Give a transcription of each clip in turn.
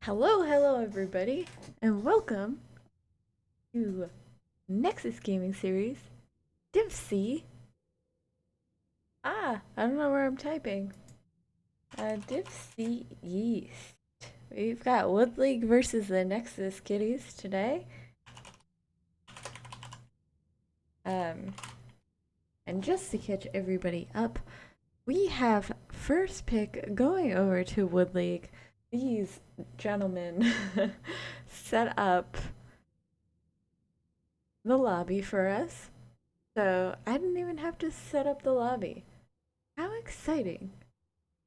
Hello everybody, and welcome to Nexus Gaming Series, Div C. I don't know where I'm typing. Div C East. We've got Wood League versus the Nexus Kitties today. And just to catch everybody up, we have first pick going over to Wood League. These gentlemen set up the lobby for us. So I didn't even have to set up the lobby. How exciting!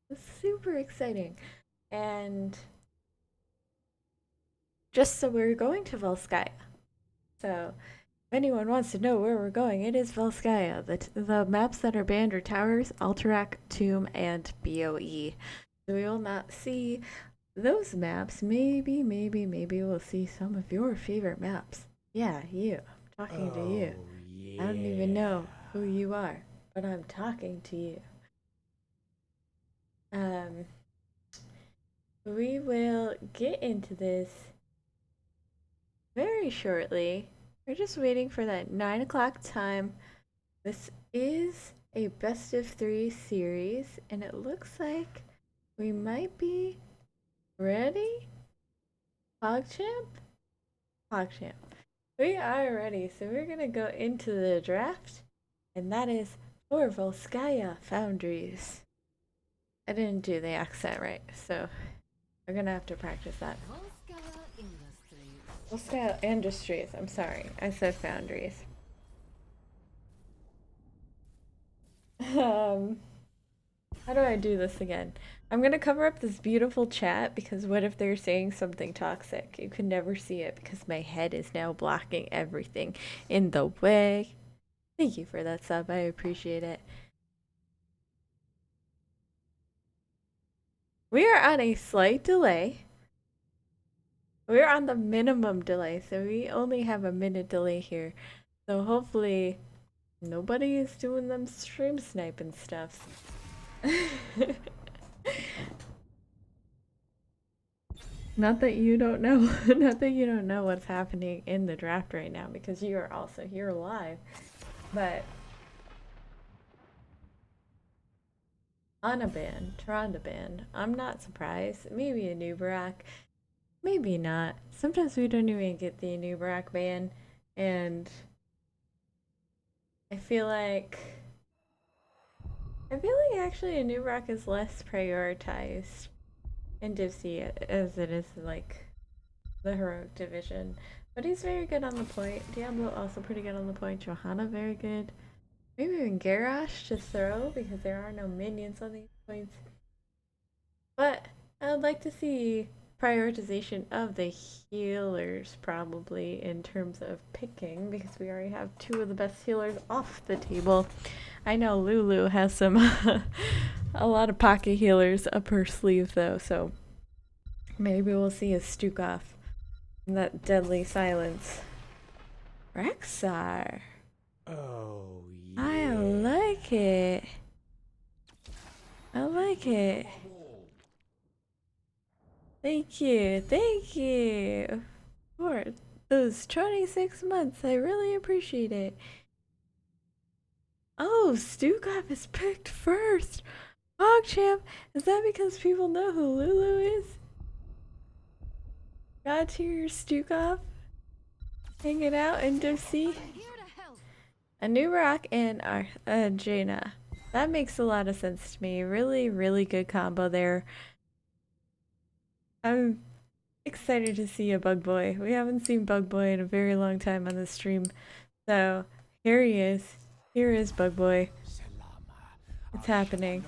It's super exciting. And just so we're going to Volskaya. So if anyone wants to know where we're going, it is Volskaya. The maps that are banned are Towers, Alterac, Tomb, and BOE. So we will not see those maps. Maybe we'll see some of your favorite maps. Yeah, you. I'm talking to you. Yeah. I don't even know who you are, but I'm talking to you. Um, we will get into this very shortly. We're just waiting for that 9 o'clock time. This is a best of 3 series, and it looks like we might be ready. PogChamp? PogChamp. We are ready, so we're gonna go into the draft, and that is for Volskaya Foundries. I didn't do the accent right, so we're gonna have to practice that. Volskaya Industries. I'm sorry, I said Foundries. How do I do this again? I'm gonna cover up this beautiful chat because what if they're saying something toxic? You can never see it because my head is now blocking everything in the way. Thank you for that sub. I appreciate it. We are on a slight delay. We're on the minimum delay, so we only have a minute delay here. So hopefully nobody is doing them stream sniping stuff. Not that you don't know, not that you don't know what's happening in the draft right now because you are also here live. But on a ban, Tronda ban, I'm not surprised. Maybe a new Barack, maybe not. Sometimes we don't even get the new Barack ban, and I feel like actually a new Barack is less prioritized in Div C as it is like the heroic division. But he's very good on the point. Diablo also pretty good on the point. Johanna very good. Maybe even Garrosh to throw because there are no minions on these points. But I would like to see prioritization of the healers probably in terms of picking because we already have two of the best healers off the table. I know Lulu has some a lot of pocket healers up her sleeve though, so maybe we'll see a Stukov in that deadly silence. Rexar. Oh, I yeah. like it. I like it. Thank you. Thank you for those 26 months. I really appreciate it. Oh, Stukov is picked first. PogChamp, is that because people know who Lulu is? God tier Stukov hanging out in Div C. A new rock and Jaina. That makes a lot of sense to me. Really good combo there. I'm excited to see a Bug Boy. We haven't seen Bug Boy in a very long time on the stream. So here he is. Here is Bug Boy. It's happening.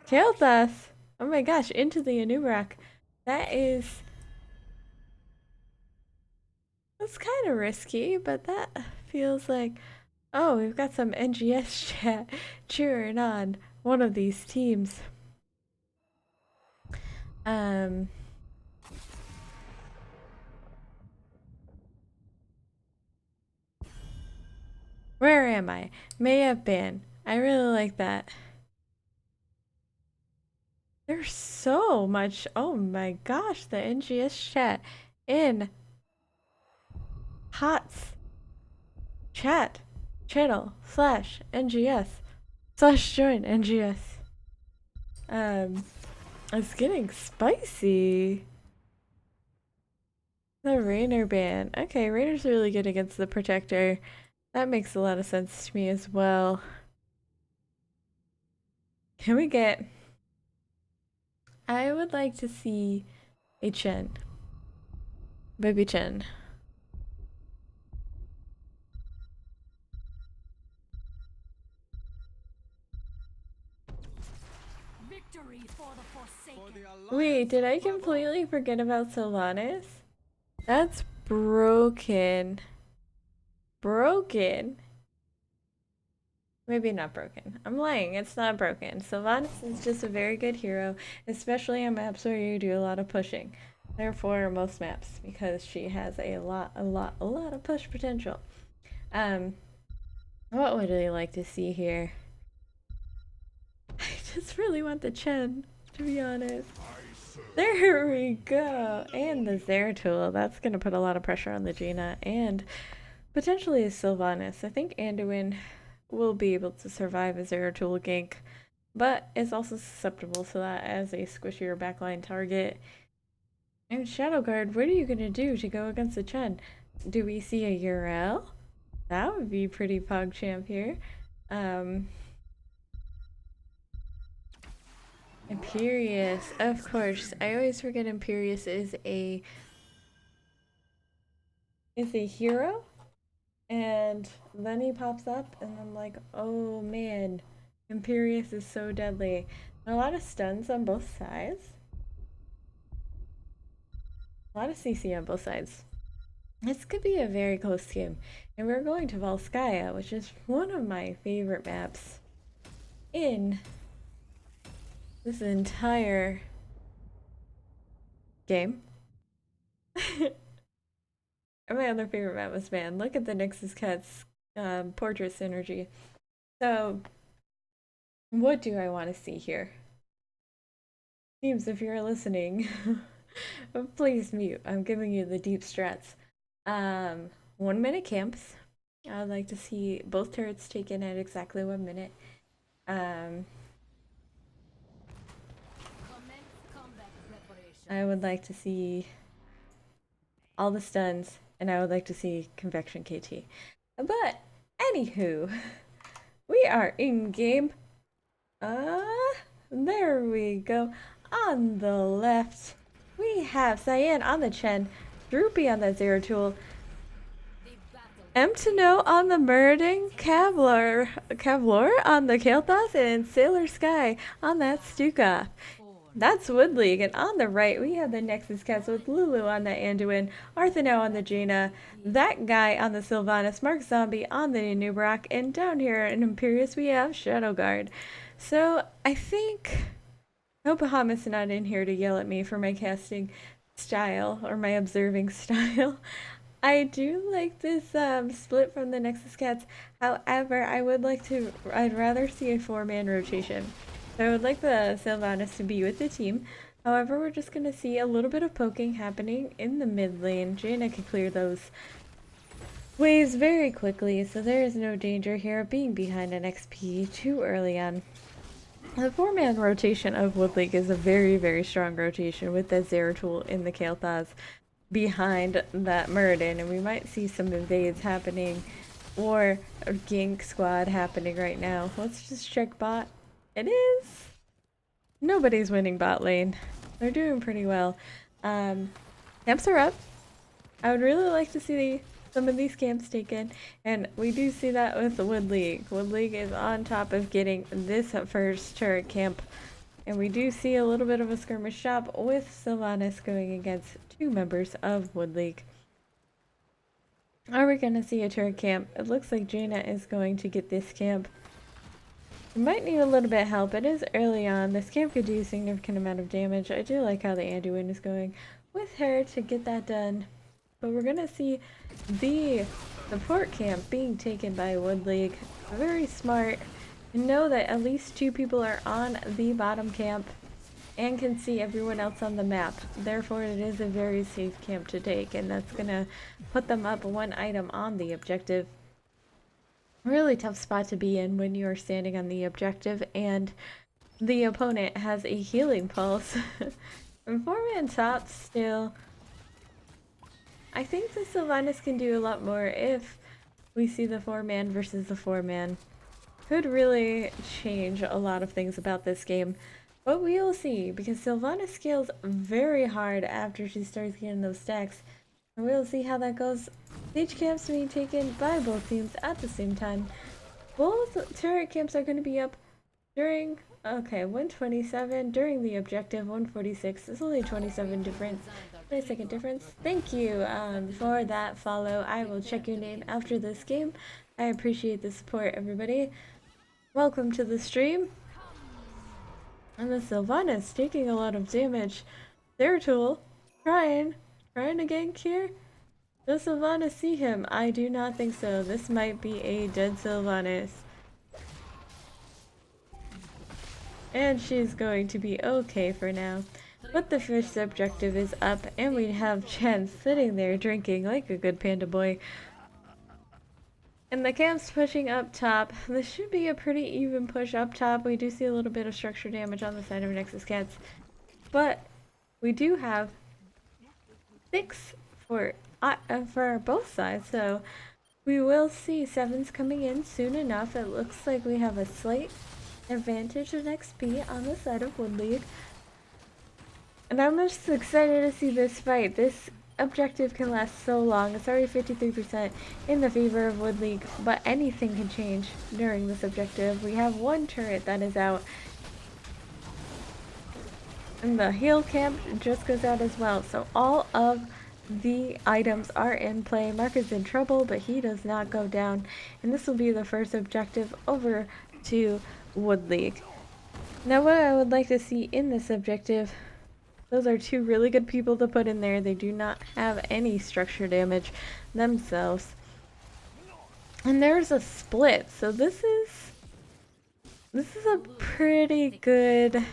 Killed us! Oh my gosh, into the Anubarak. That's kind of risky, but that feels like, oh, we've got some NGS chat cheering on one of these teams. Um, where am I? May have been. I really like that. There's so much. Oh my gosh, the NGS chat in HOTS chat channel slash NGS slash join NGS. It's getting spicy. The Rainer ban. Okay, Rainer's really good against the Protector. That makes a lot of sense to me as well. Can we get... I would like to see a Chen. Baby Chen. Victory for the Forsaken. Wait, did I completely forget about Sylvanas? That's broken. Broken. Maybe not broken. I'm lying. It's not broken. Sylvanas is just a very good hero, especially on maps where you do a lot of pushing. Therefore, most maps, because she has a lot of push potential. What would I like to see here? I just really want the Chen, to be honest. There we go. And the Zeratul. That's going to put a lot of pressure on the Jaina and potentially a Sylvanas. I think Anduin will be able to survive a Zeratul gank, but is also susceptible to that as a squishier backline target. And Shadow Guard, what are you going to do to go against the Chen? Do we see a Yrel? That would be pretty PogChamp here. Imperious, of course. I always forget Imperious is a hero, and then he pops up, and I'm like, oh man, Imperious is so deadly. And a lot of stuns on both sides. A lot of CC on both sides. This could be a very close game, and we're going to Volskaya, which is one of my favorite maps in this entire game. My other favorite map was Van. Look at the Nexus Cat's portrait synergy. So, what do I want to see here? Teams, if you're listening, please mute. I'm giving you the deep strats. 1 minute camps. I would like to see both turrets taken at exactly 1 minute. I would like to see all the stuns, and I would like to see Convection KT. But, anywho, we are in game. There we go. On the left, we have Cyan on the Chen, Droopy on the Zeratul, Emtino on the Murding, Kavlor on the Kael'thas, and Sailor Sky on that Stuka. That's Wood League, and on the right we have the Nexus Cats with Lulu on the Anduin, Arthano on the Jaina, that guy on the Sylvanas, Mark Zombie on the Nubrak, and down here in Imperious we have Shadow Guard. So I think, I hope Bahamut's not in here to yell at me for my casting style or my observing style. I do like this split from the Nexus Cats. However, I'd rather see a 4-man rotation. So I would like the Sylvanas to be with the team. However, we're just going to see a little bit of poking happening in the mid lane. Jaina can clear those waves very quickly, so there is no danger here of being behind an XP too early on. The 4-man rotation of Wood League is a very, very strong rotation with that Zeratul in the Kael'thas behind that Muradin, and we might see some invades happening or a gank squad happening right now. Let's just check bot. It is. Nobody's winning bot lane. They're doing pretty well. Camps are up. I would really like to see some of these camps taken, and we do see that with the Wood League. Wood League is on top of getting this first turret camp, and we do see a little bit of a skirmish shop with Sylvanas going against 2 members of Wood League. Are we going to see a turret camp? It looks like Jaina is going to get this camp. We might need a little bit of help. It is early on. This camp could do a significant amount of damage. I do like how the Anduin is going with her to get that done. But we're going to see the support camp being taken by Wood League. Very smart. And know that at least 2 people are on the bottom camp. and can see everyone else on the map. Therefore, it is a very safe camp to take, and that's gonna put them up one item on the objective. Really tough spot to be in when you're standing on the objective and the opponent has a healing pulse. And 4-man top still. I think the Sylvanas can do a lot more if we see the 4-man versus the 4-man. Could really change a lot of things about this game. But we'll see, because Sylvana scales very hard after she starts getting those stacks. And we'll see how that goes. Siege camps being taken by both teams at the same time. Both turret camps are going to be up during, okay, 127 during the objective, 146. It's only 27 difference. 20-second difference. Thank you for that follow. I will check your name after this game. I appreciate the support, everybody. Welcome to the stream. And the Sylvanas taking a lot of damage. Their tool trying to gank here. Does Sylvanas see him? I do not think so. This might be a dead Sylvanas. And she's going to be okay for now. But the first objective is up, and we have Chen sitting there drinking like a good panda boy. And the camp's pushing up top. This should be a pretty even push up top. We do see a little bit of structure damage on the side of Nexus Cats. But we do have 6 for both sides. So we will see 7s coming in soon enough. It looks like we have a slight advantage of XP on the side of Wood League. And I'm just excited to see this fight. This objective can last so long. It's already 53% in the favor of Wood League, but anything can change during this objective. We have one turret that is out, and the heal camp just goes out as well. So all of the items are in play. Mark is in trouble, but he does not go down. And this will be the first objective over to Wood League. Now what I would like to see in this objective, those are 2 really good people to put in there. They do not have any structure damage themselves. And there's a split. So this is a pretty good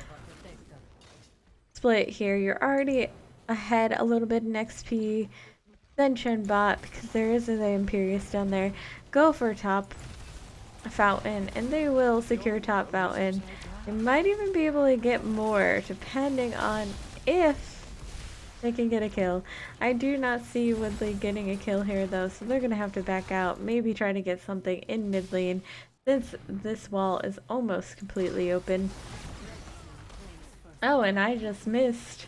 split here. You're already ahead a little bit in XP. Then Chen bot, because there is an Imperius down there. Go for top fountain, and they will secure top fountain. They might even be able to get more, depending on if they can get a kill. I do not see Woodley getting a kill here though, so they're gonna have to back out, maybe try to get something in mid lane since this wall is almost completely open. Oh, and I just missed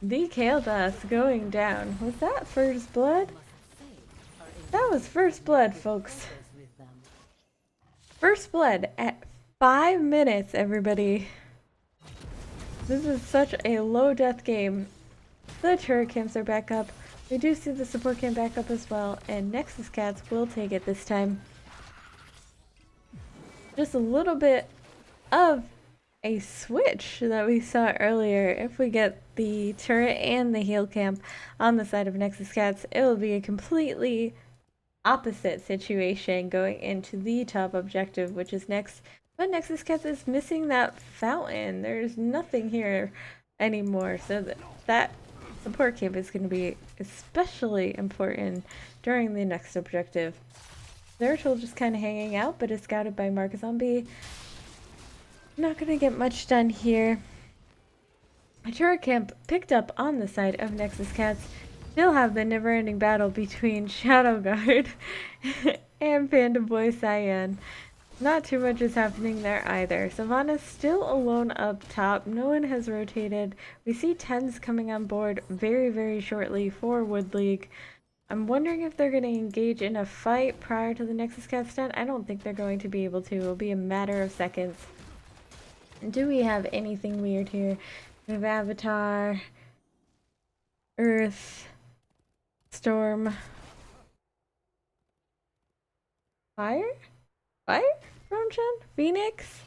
the Kael'thas going down. Was that first blood? That was first blood, folks. First blood at 5 minutes, everybody. This is such a low death game. The turret camps are back up. We do see the support camp back up as well, and Nexus Cats will take it this time. Just a little bit of a switch that we saw earlier. If we get the turret and the heal camp on the side of Nexus Cats, it will be a completely opposite situation going into the top objective, which is next. But Nexus Cats is missing that fountain. There's nothing here anymore. So that support camp is going to be especially important during the next objective. Zeratul just kind of hanging out, but is scouted by Mark Zombie. Not going to get much done here. A turret camp picked up on the side of Nexus Cats. Still have the never-ending battle between Shadowguard and Panda Boy Cyan. Not too much is happening there either. Savannah's still alone up top. No one has rotated. We see 10s coming on board very, very shortly for Wood League. I'm wondering if they're going to engage in a fight prior to the Nexus Cat stun. I don't think they're going to be able to. It'll be a matter of seconds. Do we have anything weird here? We have Avatar, Earth, Storm, Fire? Fire? From Chen? Phoenix?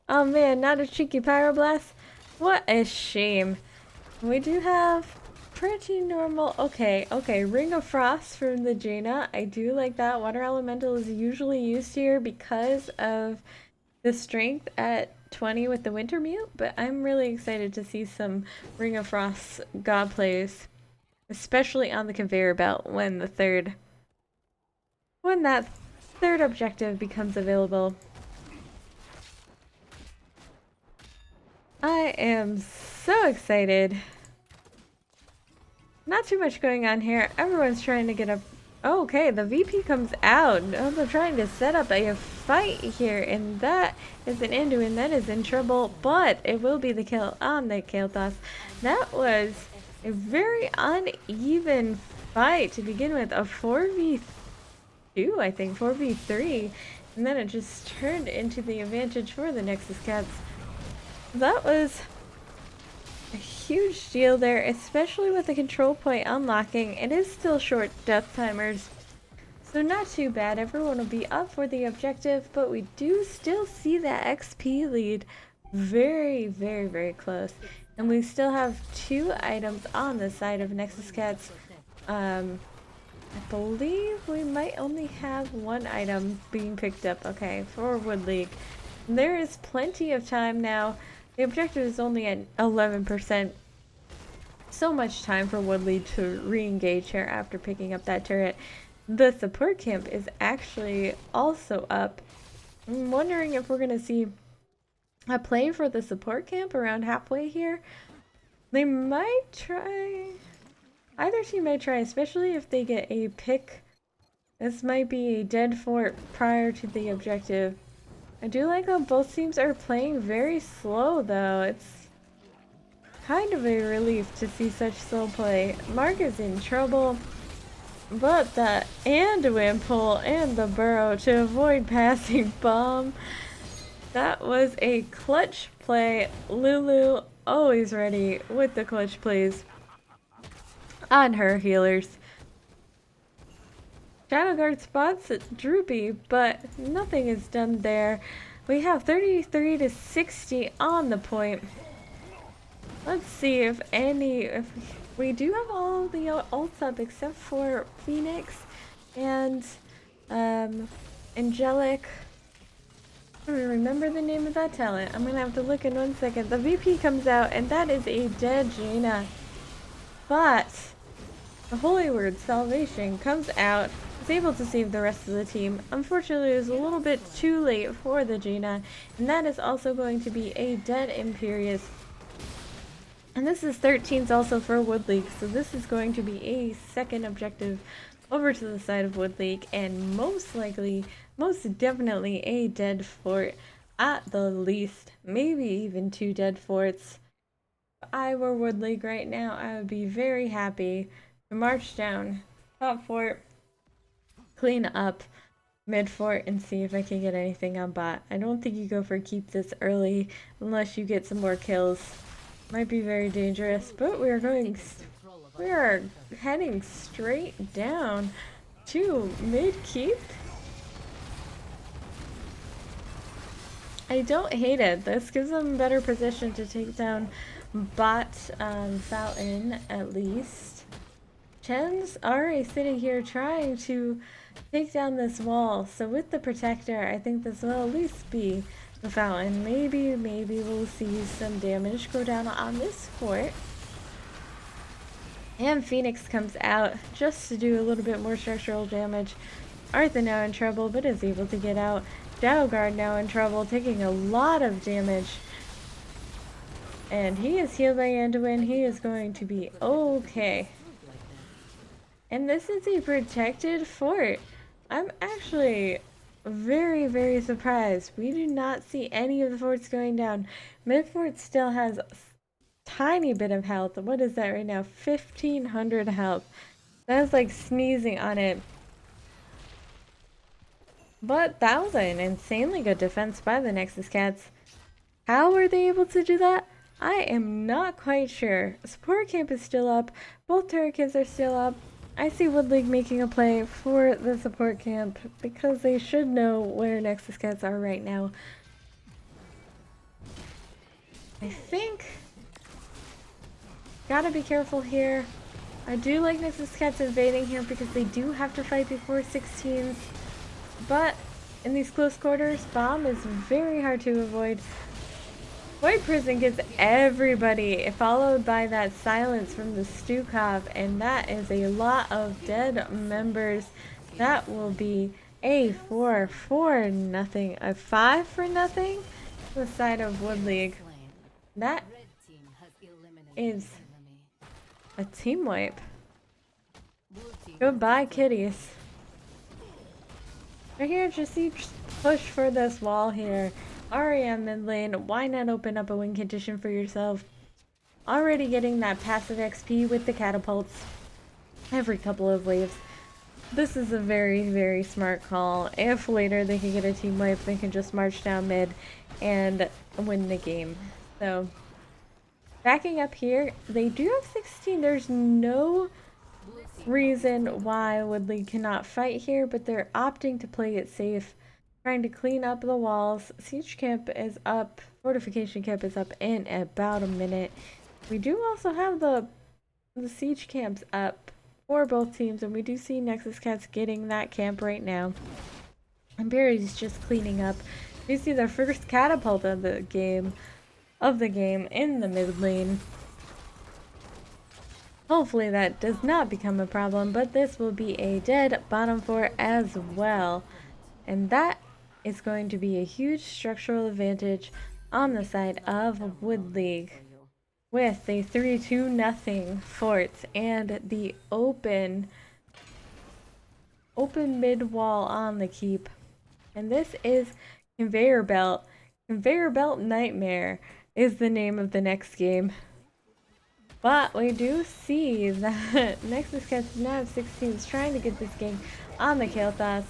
Oh man, not a cheeky Pyroblast? What a shame. We do have pretty normal. Okay, Ring of Frost from the Jaina. I do like that. Water Elemental is usually used here because of the strength at 20 with the Winter Mute, but I'm really excited to see some Ring of Frost God plays, especially on the conveyor belt when that third objective becomes available. I am so excited. Not too much going on here. Everyone's trying to get up. Oh, okay, the VP comes out. Oh, they're trying to set up a fight here, and that is an Anduin that is in trouble, but it will be the kill on the Kael'thas. That was a very uneven fight to begin with. A 4v2, I think, 4v3, and then it just turned into the advantage for the Nexus Cats. That was a huge deal there, especially with the control point unlocking. It is still short death timers, so not too bad. Everyone will be up for the objective, but we do still see that XP lead very, very, very close. And we still have 2 items on the side of Nexus Cats. I believe we might only have 1 item being picked up, okay, for Wood League. There is plenty of time now. The objective is only at 11%. So much time for Woodley to re-engage here after picking up that turret. The support camp is actually also up. I'm wondering if we're going to see a play for the support camp around halfway here. They might try... Either team might try, especially if they get a pick. This might be a dead fort prior to the objective. I do like how both teams are playing very slow, though. It's kind of a relief to see such slow play. Mark is in trouble, but the Anduin pull and the burrow to avoid passing bomb. That was a clutch play. Lulu always ready with the clutch plays on her healers. Shadowguard spots Droopy, but nothing is done there. We have 33 to 60 on the point. Let's see if we do have all the ults up except for Phoenix and Angelic. I don't remember the name of that talent. I'm gonna have to look in 1 second. The VP comes out, and that is a dead Jaina. But the Holy Word Salvation comes out. Is able to save the rest of the team. Unfortunately, it was a little bit too late for the Jaina, and that is also going to be a dead Imperious. And this is 13s also for Wood League, so this is going to be a second objective over to the side of Wood League, and most likely, most definitely a dead fort at the least, maybe even 2 dead forts. If I were Wood League right now, I would be very happy to march down top fort, clean up mid fort, and see if I can get anything on bot. I don't think you go for keep this early unless you get some more kills. Might be very dangerous, but we are heading straight down to mid keep. I don't hate it. This gives them a better position to take down bot Fountain at least. Chen's already sitting here trying to take down this wall, so with the protector, I think this will at least be the Fountain. Maybe we'll see some damage go down on this fort. And Phoenix comes out just to do a little bit more structural damage. Artha now in trouble, but is able to get out. Shadowguard now in trouble, taking a lot of damage. And he is healed by Anduin. He is going to be okay. And this is a protected fort. I'm actually very, very surprised. We do not see any of the forts going down. Mid fort still has a tiny bit of health. What is that right now? 1,500 health. That's like sneezing on it. But that was an insanely good defense by the Nexus Cats. How were they able to do that? I am not quite sure. Support camp is still up. Both turret camps are still up. I see Wood League making a play for the support camp because they should know where Nexus Cats are right now. I think... Gotta be careful here. I do like Nexus Cats invading here because they do have to fight before 16s. But in these close quarters, bomb is very hard to avoid. Void Prison gets everybody, followed by that silence from the Stukov, and that is a lot of dead members. That will be a 4 for nothing, a 5 for nothing, the side of Wood League. That is a team wipe. Goodbye, kitties. Right here, just push for this wall here. Aria mid lane, why not open up a win condition for yourself? Already getting that passive XP with the catapults every couple of waves. This is a very, very smart call. If later they can get a team wipe, they can just march down mid and win the game. So, backing up here, they do have 16. There's no reason why Woodley cannot fight here, but they're opting to play it safe, trying to clean up the walls. Siege camp is up, fortification camp is up in about a minute. We do also have the siege camps up for both teams, and we do see Nexus Cats getting that camp right now. And Barry's just cleaning up. We see the first catapult of the game in the mid lane. Hopefully that does not become a problem, but this will be a dead bottom 4 as well. And that is going to be a huge structural advantage on the side of Wood League. With a 3-2-0 forts and the open mid wall on the keep. And this is Conveyor Belt. Conveyor Belt Nightmare is the name of the next game. But we do see that Nexus Cats now have 16s trying to get this game on the Kael'thas.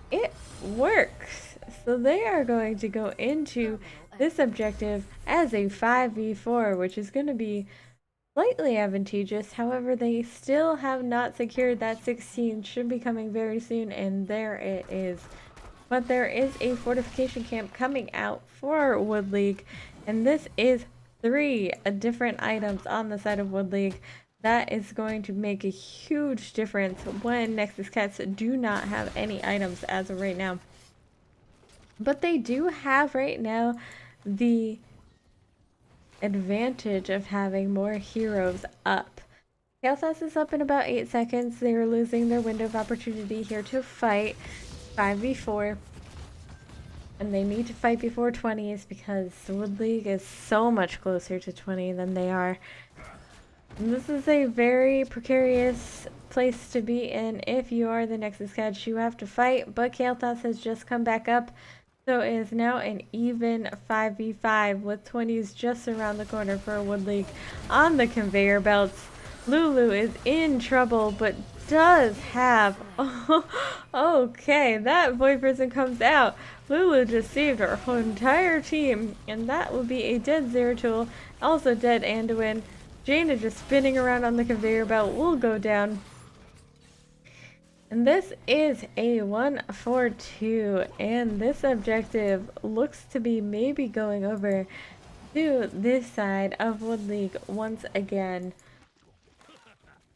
It works! So they are going to go into this objective as a 5v4, which is going to be slightly advantageous. However, they still have not secured that 16. Should be coming very soon, and there it is. But there is a fortification camp coming out for Wood League, and this is 3 different items on the side of Wood League. That is going to make a huge difference when Nexus Cats do not have any items as of right now. But they do have right now the advantage of having more heroes up. Kael'thas is up in about 8 seconds. They are losing their window of opportunity here to fight 5v4. And they need to fight before 20s because Wood League is so much closer to 20 than they are. And this is a very precarious place to be in if you are the Nexus Cats. You have to fight, but Kael'thas has just come back up. So it is now an even 5v5 with 20s just around the corner for Wood League on the conveyor belts. Lulu is in trouble, but does have... okay, that Void Prison comes out. Lulu just saved our whole entire team, and that will be a dead Zeratul, also dead Anduin. Jaina just spinning around on the conveyor belt will go down. And this is a 1-4-2, and this objective looks to be maybe going over to this side of Wood League once again.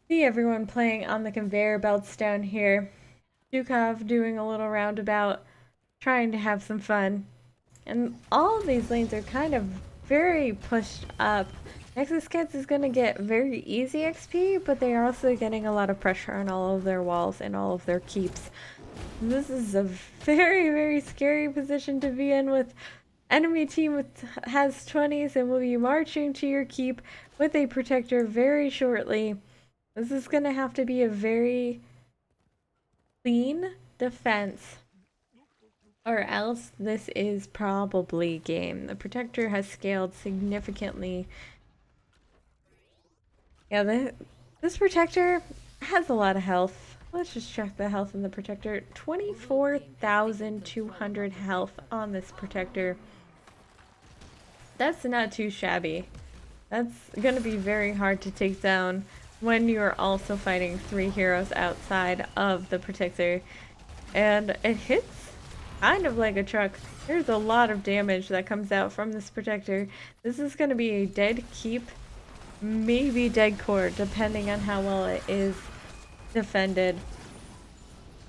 See everyone playing on the conveyor belts down here. Dukov doing a little roundabout, trying to have some fun. And all of these lanes are kind of very pushed up. Nexus Cats is going to get very easy XP, but they are also getting a lot of pressure on all of their walls and all of their keeps. And this is a very, very scary position to be in with enemy team has 20s and will be marching to your keep with a protector very shortly. This is going to have to be a very clean defense, or else this is probably game. The protector has scaled significantly. Yeah, this protector has a lot of health. Let's just check the health in the protector. 24,200 health on this protector. That's not too shabby. That's going to be very hard to take down when you're also fighting 3 heroes outside of the protector. And it hits kind of like a truck. There's a lot of damage that comes out from this protector. This is going to be a dead keep, maybe dead core, depending on how well it is defended.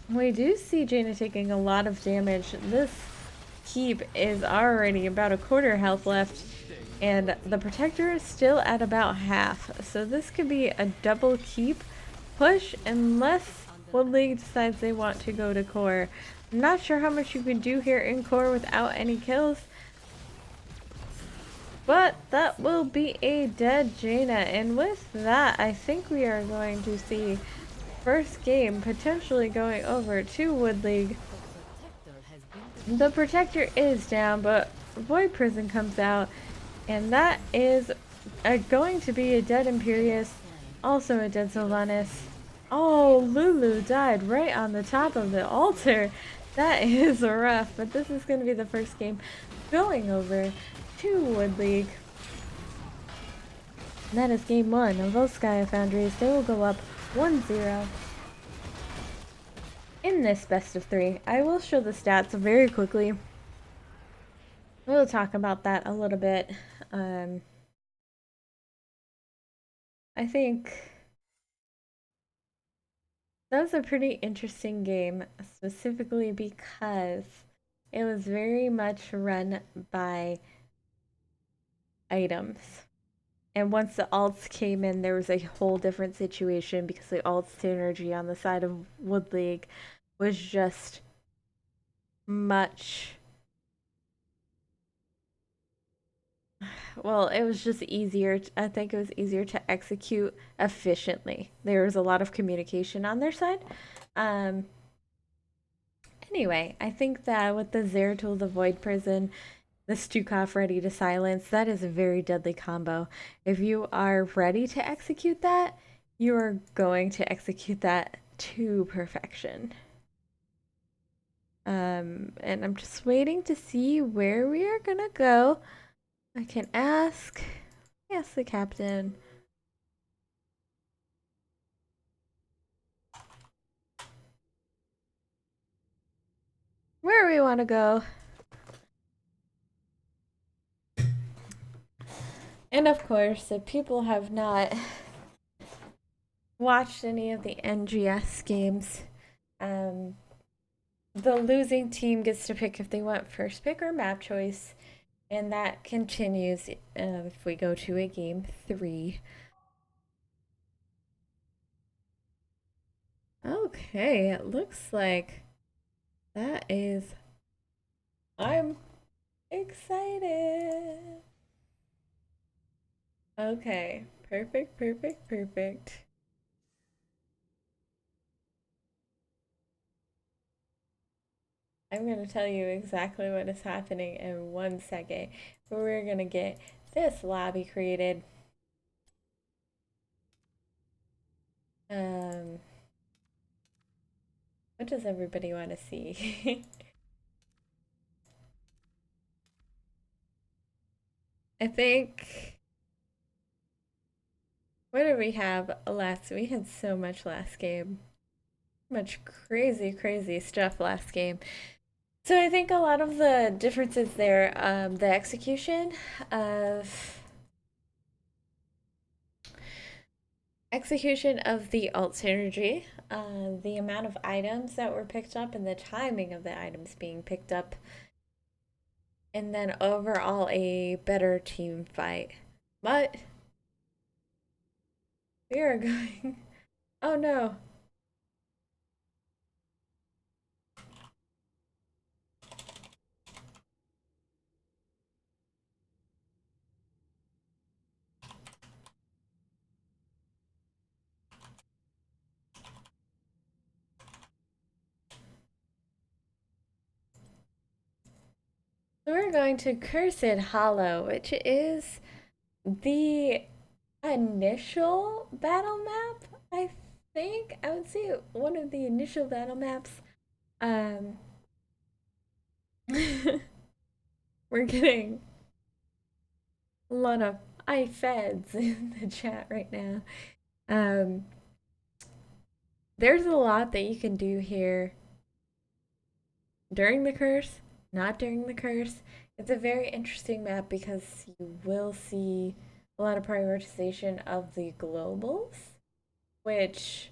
We do see Jaina taking a lot of damage. This keep is already about a quarter health left. And the Protector is still at about half, so this could be a double keep push unless Wood League decides they want to go to core. I'm not sure how much you can do here in core without any kills, but that will be a dead Jaina, and with that, I think we are going to see first game potentially going over to Wood League. The Protector is down, but Void Prison comes out, and that is going to be a dead Imperius, also a dead Solanas. Oh, Lulu died right on the top of the altar. That is rough, but this is going to be the first game going over to Wood League. And that is game 1 of those Sky Foundries. They will go up 1-0 in this best of 3. I will show the stats very quickly. We'll talk about that a little bit. I think that was a pretty interesting game, specifically because it was very much run by items. And once the alts came in, there was a whole different situation because the alt synergy on the side of Wood League was just much. Well, it was just easier. I think it was easier to execute efficiently. There was a lot of communication on their side. Um, anyway, I think that with the Zeratul, the Void Prison, the Stukov ready to silence, that is a very deadly combo. If you are ready to execute that, you are going to execute that to perfection. And I'm just waiting to see where we are gonna go. I can ask the captain. Where we want to go. And of course, if people have not watched any of the NGS games, the losing team gets to pick if they want first pick or map choice, and that continues if we go to a game 3. Okay, it looks like that is. I'm excited. Okay, perfect, perfect, perfect. I'm going to tell you exactly what is happening in 1 second. But we're going to get this lobby created. What does everybody want to see? I think. What did we have last? We had so much last game. Much crazy, crazy stuff last game. So I think a lot of the differences there, the execution of the alt synergy, the amount of items that were picked up, and the timing of the items being picked up, and then overall a better team fight. But we are going. Oh no. So we're going to Cursed Hollow, which is the initial battle map, I think. I would say one of the initial battle maps. We're getting a lot of iFeds in the chat right now. There's a lot that you can do here during the curse, not during the curse. It's a very interesting map because you will see a lot of prioritization of the globals, which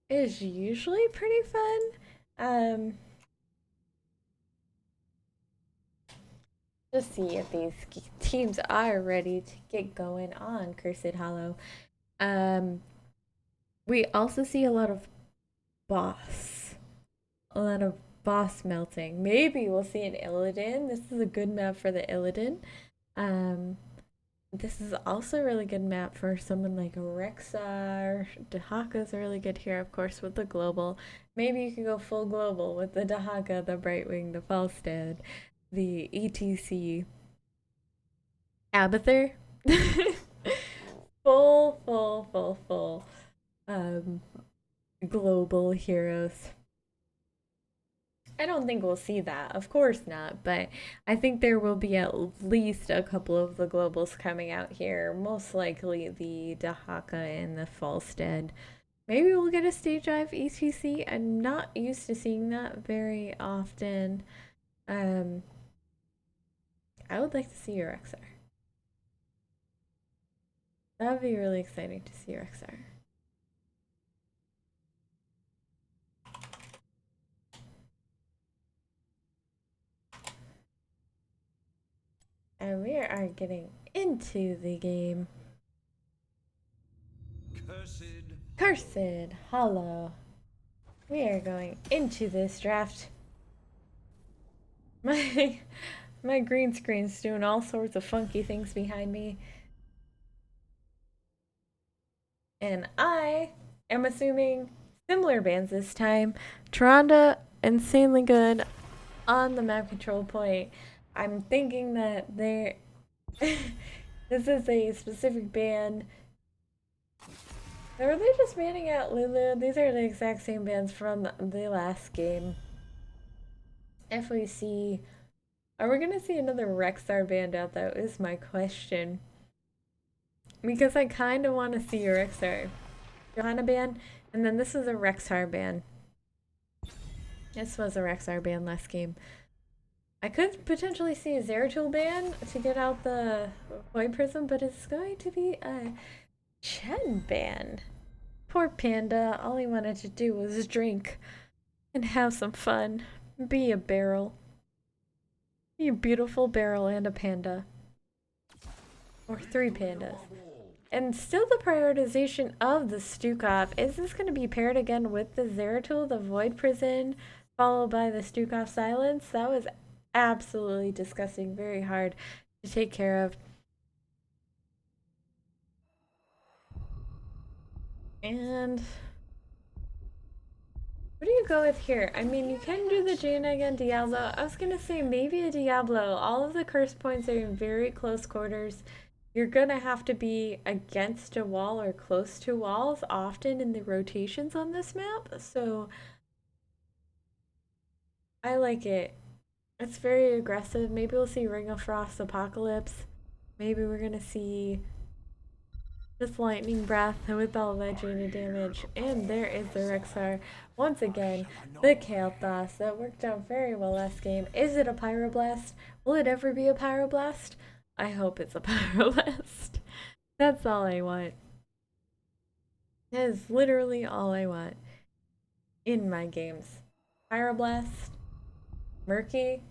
is usually pretty fun. Just see if these teams are ready to get going on Cursed Hollow. We also see a lot of boss. A lot of boss melting. Maybe we'll see an Illidan. This is a good map for the Illidan. This is also a really good map for someone like Rexar. Dahaka's a really good here, of course, with the global. Maybe you can go full global with the Dahaka, the Brightwing, the Falstad, the ETC, Abathur. full global heroes. I don't think we'll see that, of course not, but I think there will be at least a couple of the globals coming out here. Most likely the Dahaka and the Falstead. Maybe we'll get a stage dive ETC. I'm not used to seeing that very often. I would like to see your Rexar. That would be really exciting to see your Rexar. And we are getting into the game. Cursed Hollow. We are going into this draft. My green screen's doing all sorts of funky things behind me. And I am assuming similar bands this time. Tyrande, insanely good on the map control point. I'm thinking that they this is a specific band. Or are they just banning out Lulu? These are the exact same bands from the last game. If we see... Are we gonna see another Rexar band out though, is my question. Because I kinda wanna see a Rexar Johanna band, and then this is a Rexar band. This was a Rexar band last game. I could potentially see a Zeratul ban to get out the Void Prism, but it's going to be a Chen ban. Poor Panda, all he wanted to do was drink and have some fun. Be a barrel. Be a beautiful barrel and a panda. Or 3 pandas. And still the prioritization of the Stukov. Is this going to be paired again with the Zeratul, the Void Prison, followed by the Stukov Silence? That was absolutely disgusting, very hard to take care of. And what do you go with here? I mean, you can do the Jaina again, Diablo. I was gonna say maybe a Diablo. All of the curse points are in very close quarters. You're gonna have to be against a wall or close to walls often in the rotations on this map, so I like it. It's very aggressive. Maybe we'll see Ring of Frost Apocalypse. Maybe we're gonna see just Lightning Breath with all that Jaina damage. And there is the Rexar. Once again, the Kael'thas. That worked out very well last game. Is it a Pyroblast? Will it ever be a Pyroblast? I hope it's a Pyroblast. That's all I want. That is literally all I want in my games. Pyroblast. Murky.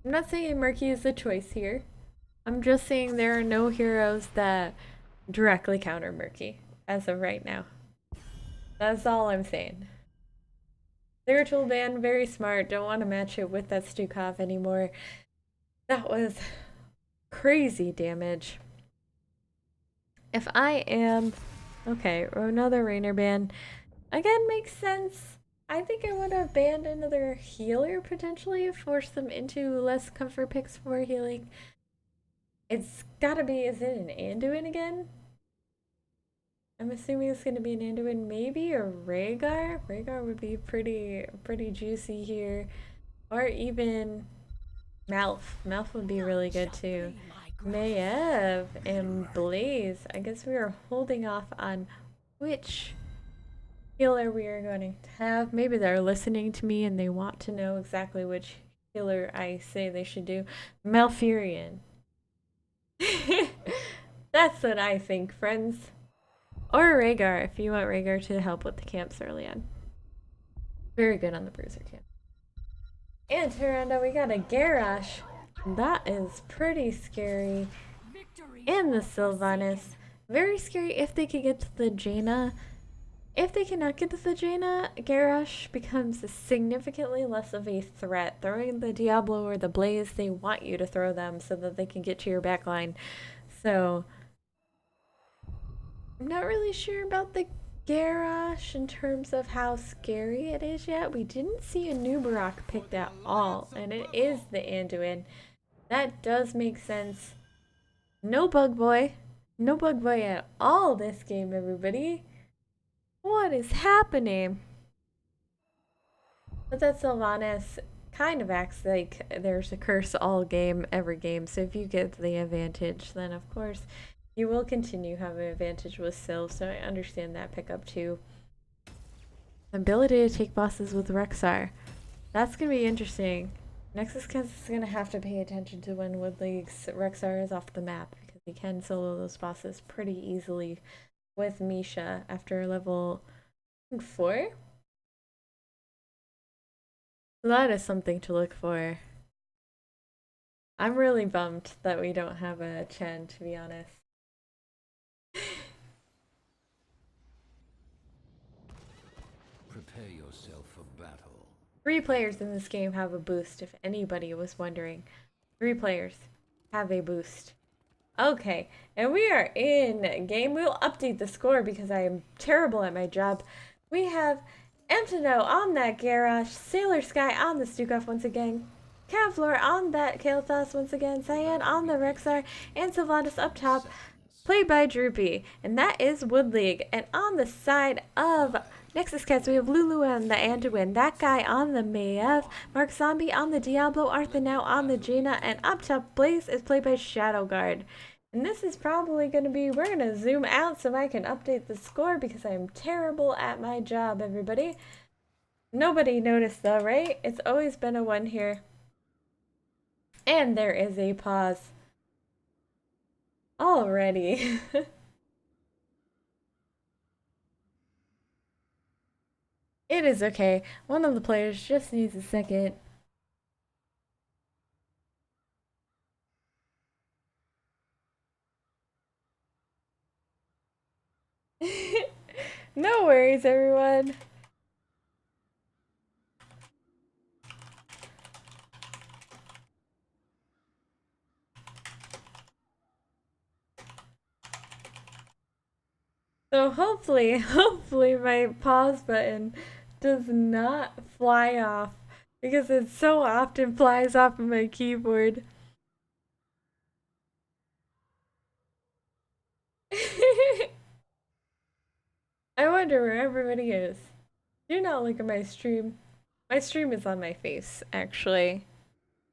I'm not saying Murky is the choice here. I'm just saying there are no heroes that directly counter Murky as of right now. That's all I'm saying. Zeratul ban, very smart. Don't want to match it with that Stukov anymore. That was crazy damage. If I am... Okay, another Rainer ban. Again, makes sense. I think I would have banned another healer potentially, force them into less comfort picks for healing. It's gotta be, is it an Anduin again? I'm assuming it's gonna be an Anduin, maybe a Rhaegar? Rhaegar would be pretty juicy here. Or even Malf. Malf would be really good too. Maiev and Blaze. I guess we are holding off on which healer we are going to have. Maybe they're listening to me and they want to know exactly which healer I say they should do. Malfurion. That's what I think, friends. Or Rhaegar, if you want Rhaegar to help with the camps early on. Very good on the bruiser camp. And Tyrande, we got a Garrosh. That is pretty scary. Victory And for the the Forsaken. Sylvanas. Very scary if they could get to the Jaina. If they cannot get to the Jaina, Garrosh becomes significantly less of a threat. Throwing the Diablo or the Blaze, they want you to throw them so that they can get to your backline. So, I'm not really sure about the Garrosh in terms of how scary it is yet. We didn't see a Nubarak picked at all, and it is the Anduin. That does make sense. No Bug Boy. No Bug Boy at all this game, everybody. What is happening? But that Sylvanas kind of acts like there's a curse all game, every game. So if you get the advantage, then of course you will continue having an advantage with Syl. So I understand that pickup too. Ability to take bosses with Rexar. That's going to be interesting. Nexus is going to have to pay attention to when Woodleague's Rexar is off the map because he can solo those bosses pretty easily with Misha after level 4. So that is something to look for. I'm really bummed that we don't have a Chen, to be honest. Prepare yourself for battle. 3 players in this game have a boost, if anybody was wondering. 3 players have a boost. Okay, and we are in game. We'll update the score because I am terrible at my job. We have Amtino on that Garrosh, Sailor Sky on the Stukov once again, Kavlor on that Kael'thas once again, Cyan on the Rexar, and Sylvanas up top, played by Droopy. And that is Wood League. And on the side of Nexus Cats, we have Lulu on the Anduin, that guy on the Maiev, Mark Zombie on the Diablo, Arthur now on the Jaina, and up top, Blaze is played by Shadowguard. And this is probably going to be, we're going to zoom out so I can update the score because I am terrible at my job, everybody. Nobody noticed though, right? It's always been a 1 here. And there is a pause. Already. It is okay. One of the players just needs a second. No worries, everyone. So hopefully my pause button does not fly off because it so often flies off of my keyboard. I wonder where everybody is. Do not look at my stream. My stream is on my face, actually.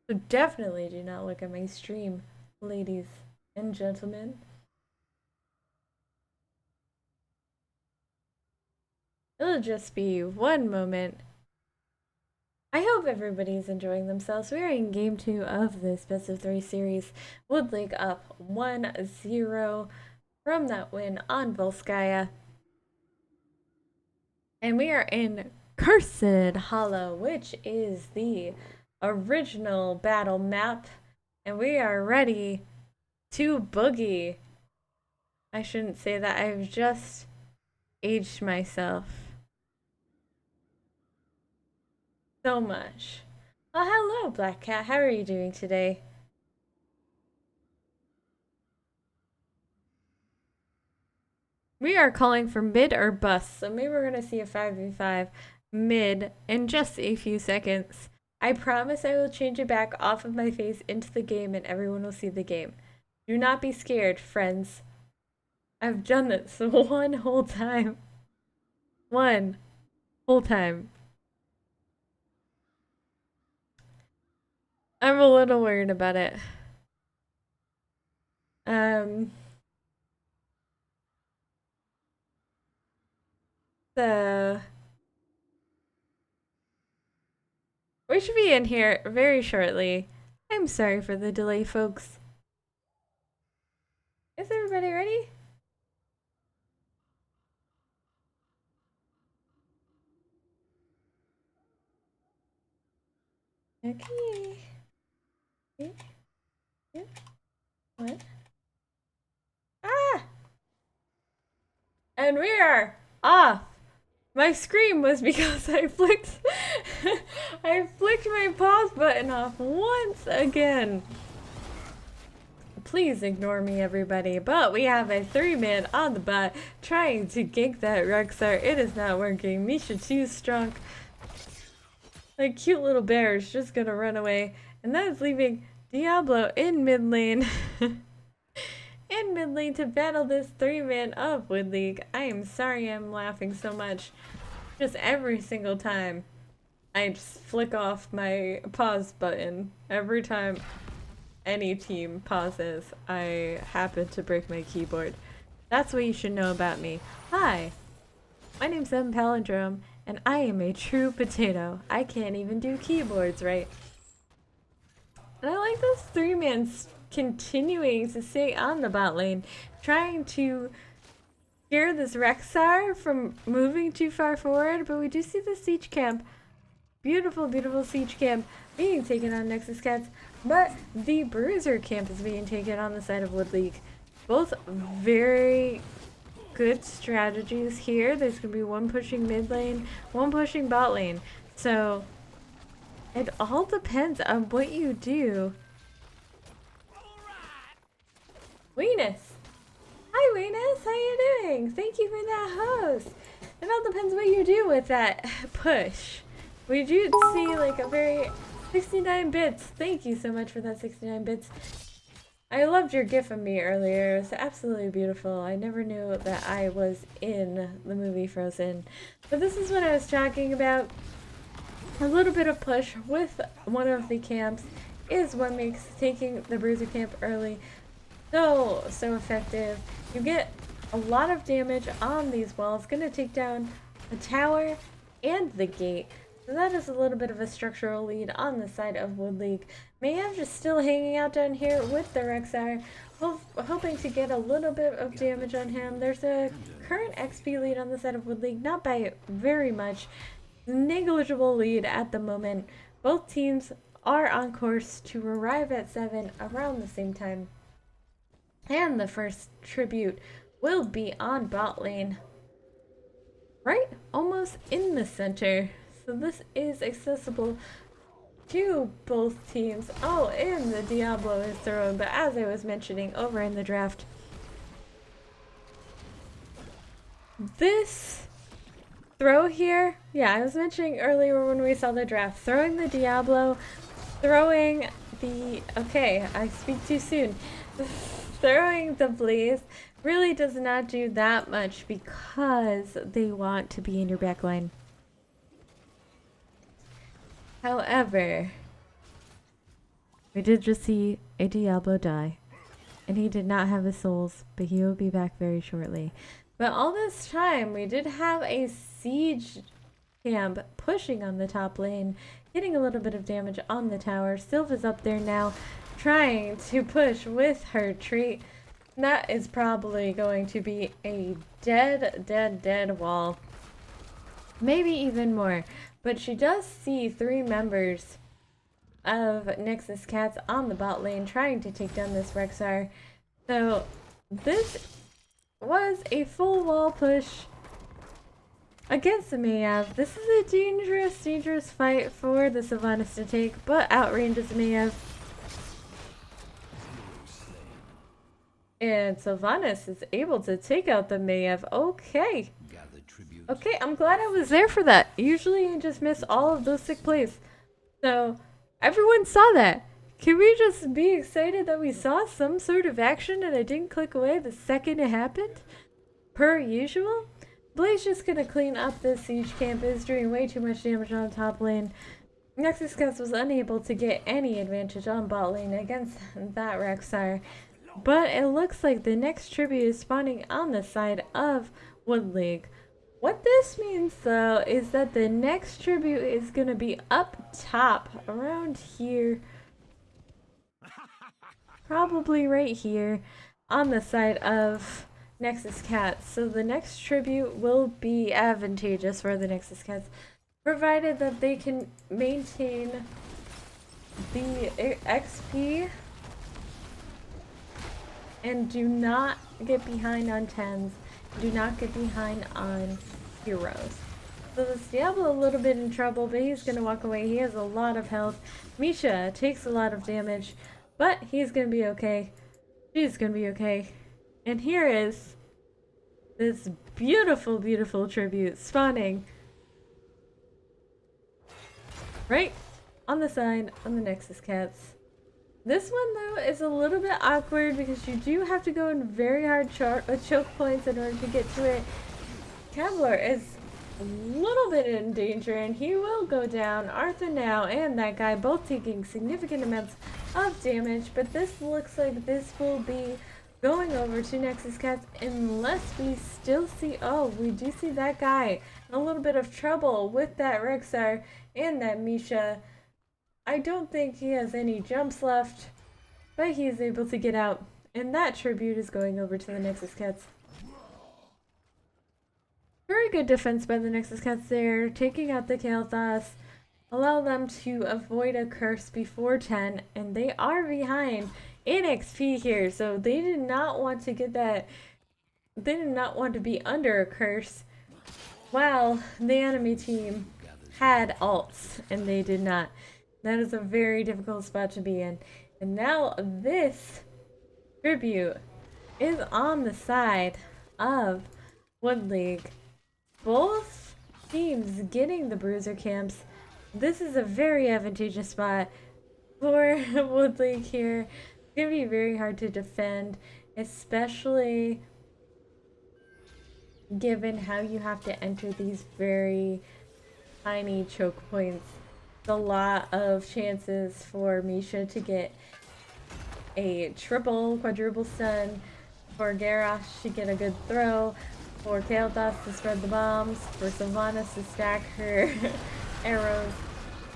So definitely do not look at my stream, ladies and gentlemen. It'll just be one moment. I hope everybody's enjoying themselves. We are in game 2 of this best of 3 series. Wood League up 1-0 from that win on Volskaya. And we are in Cursed Hollow, which is the original battle map. And we are ready to boogie. I shouldn't say that. I've just aged myself so much. Well, hello, Black Cat. How are you doing today? We are calling for mid or bust, so maybe we're gonna see a 5v5 mid in just a few seconds. I promise I will change it back off of my face into the game and everyone will see the game. Do not be scared, friends. I've done this one whole time. One whole time. I'm a little worried about it. Um, so we should be in here very shortly. I'm sorry for the delay, folks. Is everybody ready? Okay. Yeah. What? Ah! And we are off! My scream was because I flicked I flicked my pause button off once again. Please ignore me, everybody. But we have a 3-man on the bot trying to gank that Rexar. It is not working. Misha too strong. Like cute little bear is just gonna run away. And that is leaving Diablo in mid lane. In mid lane to battle this 3-man of Wood League. I am sorry I'm laughing so much. Just every single time I just flick off my pause button. Every time any team pauses, I happen to break my keyboard. That's what you should know about me. Hi, my name's M Palindrome, and I am a true potato. I can't even do keyboards right. And I like this 3-man continuing to stay on the bot lane, trying to scare this Rexar from moving too far forward, but we do see the siege camp. Beautiful, beautiful siege camp being taken on Nexus Cats, but the Bruiser camp is being taken on the side of Wood League. Both very good strategies here. There's going to be one pushing mid lane, one pushing bot lane. So it all depends on what you do. Weenus! Hi Weenus, how you doing? Thank you for that host. It all depends what you do with that push. We do see like a very 69 bits. Thank you so much for that 69 bits. I loved your gif of me earlier. It was absolutely beautiful. I never knew that I was in the movie Frozen. But this is what I was talking about. A little bit of push with one of the camps is what makes taking the Bruiser camp early so effective. You get a lot of damage on these walls. Gonna take down the tower and the gate. So that is a little bit of a structural lead on the side of Wood League. Mayev just still hanging out down here with the Rexar, hoping to get a little bit of damage on him. There's a current XP lead on the side of Wood League, not by very much. Negligible lead at the moment. Both teams are on course to arrive at 7 around the same time. And the first tribute will be on bot lane. Right? Almost in the center. So this is accessible to both teams. Oh, and the Diablo is thrown, but as I was mentioning over in the draft, this throw here, yeah, I was mentioning earlier when we saw the draft, throwing the Diablo, throwing the, okay, I speak too soon, throwing the Blaze really does not do that much because they want to be in your backline. However, we did just see a Diablo die, and he did not have his souls, but he will be back very shortly. But all this time, we did have a siege camp pushing on the top lane, getting a little bit of damage on the tower. Sylva's up there now, trying to push with her trait. That is probably going to be a dead wall. Maybe even more. But she does see 3 members of Nexus Cats on the bot lane trying to take down this Rexar. So this was a full wall push against the Mayev. This is a dangerous fight for the Sylvanas to take, but outranges the Mayev. And Sylvanas is able to take out the Mayev. Okay. Okay, I'm glad I was there for that. Usually I just miss all of those sick plays. So, everyone saw that. Can we just be excited that we saw some sort of action and I didn't click away the second it happened? Per usual? Blaze just gonna clean up this siege camp. Is doing way too much damage on the top lane. Nexus Cats was unable to get any advantage on bot lane against that Rexar. But it looks like the next tribute is spawning on the side of Wood League. What this means, though, is that the next tribute is going to be up top, around here. Probably right here, on the side of Nexus Cats. So the next tribute will be advantageous for the Nexus Cats, provided that they can maintain the XP And do not get behind on 10s. Do not get behind on heroes. So this Diablo a little bit in trouble, but he's going to walk away. He has a lot of health. Misha takes a lot of damage, but he's going to be okay. She's going to be okay. And here is this beautiful, beautiful tribute spawning right on the side of the Nexus cats. This one, though, is a little bit awkward because you do have to go in very hard choke points in order to get to it. Kevlar is a little bit in danger, and he will go down. Arthur now and that guy both taking significant amounts of damage, but this looks like this will be going over to Nexus Cats unless we still see... Oh, we do see that guy in a little bit of trouble with that Rexar and that Misha. I don't think he has any jumps left, but he is able to get out, and that tribute is going over to the Nexus Cats. Very good defense by the Nexus Cats there, taking out the Kael'thas, allow them to avoid a curse before 10, and they are behind in XP here, so they did not want to get that, they did not want to be under a curse, while the enemy team had ults, and they did not. That is a very difficult spot to be in. And now this tribute is on the side of Wood League. Both teams getting the bruiser camps. This is a very advantageous spot for Wood League here. It's going to be very hard to defend, especially given how you have to enter these very tiny choke points. A lot of chances for Misha to get a triple, quadruple stun, for Garrosh to get a good throw, for Kael'thas to spread the bombs, for Sylvanas to stack her arrows.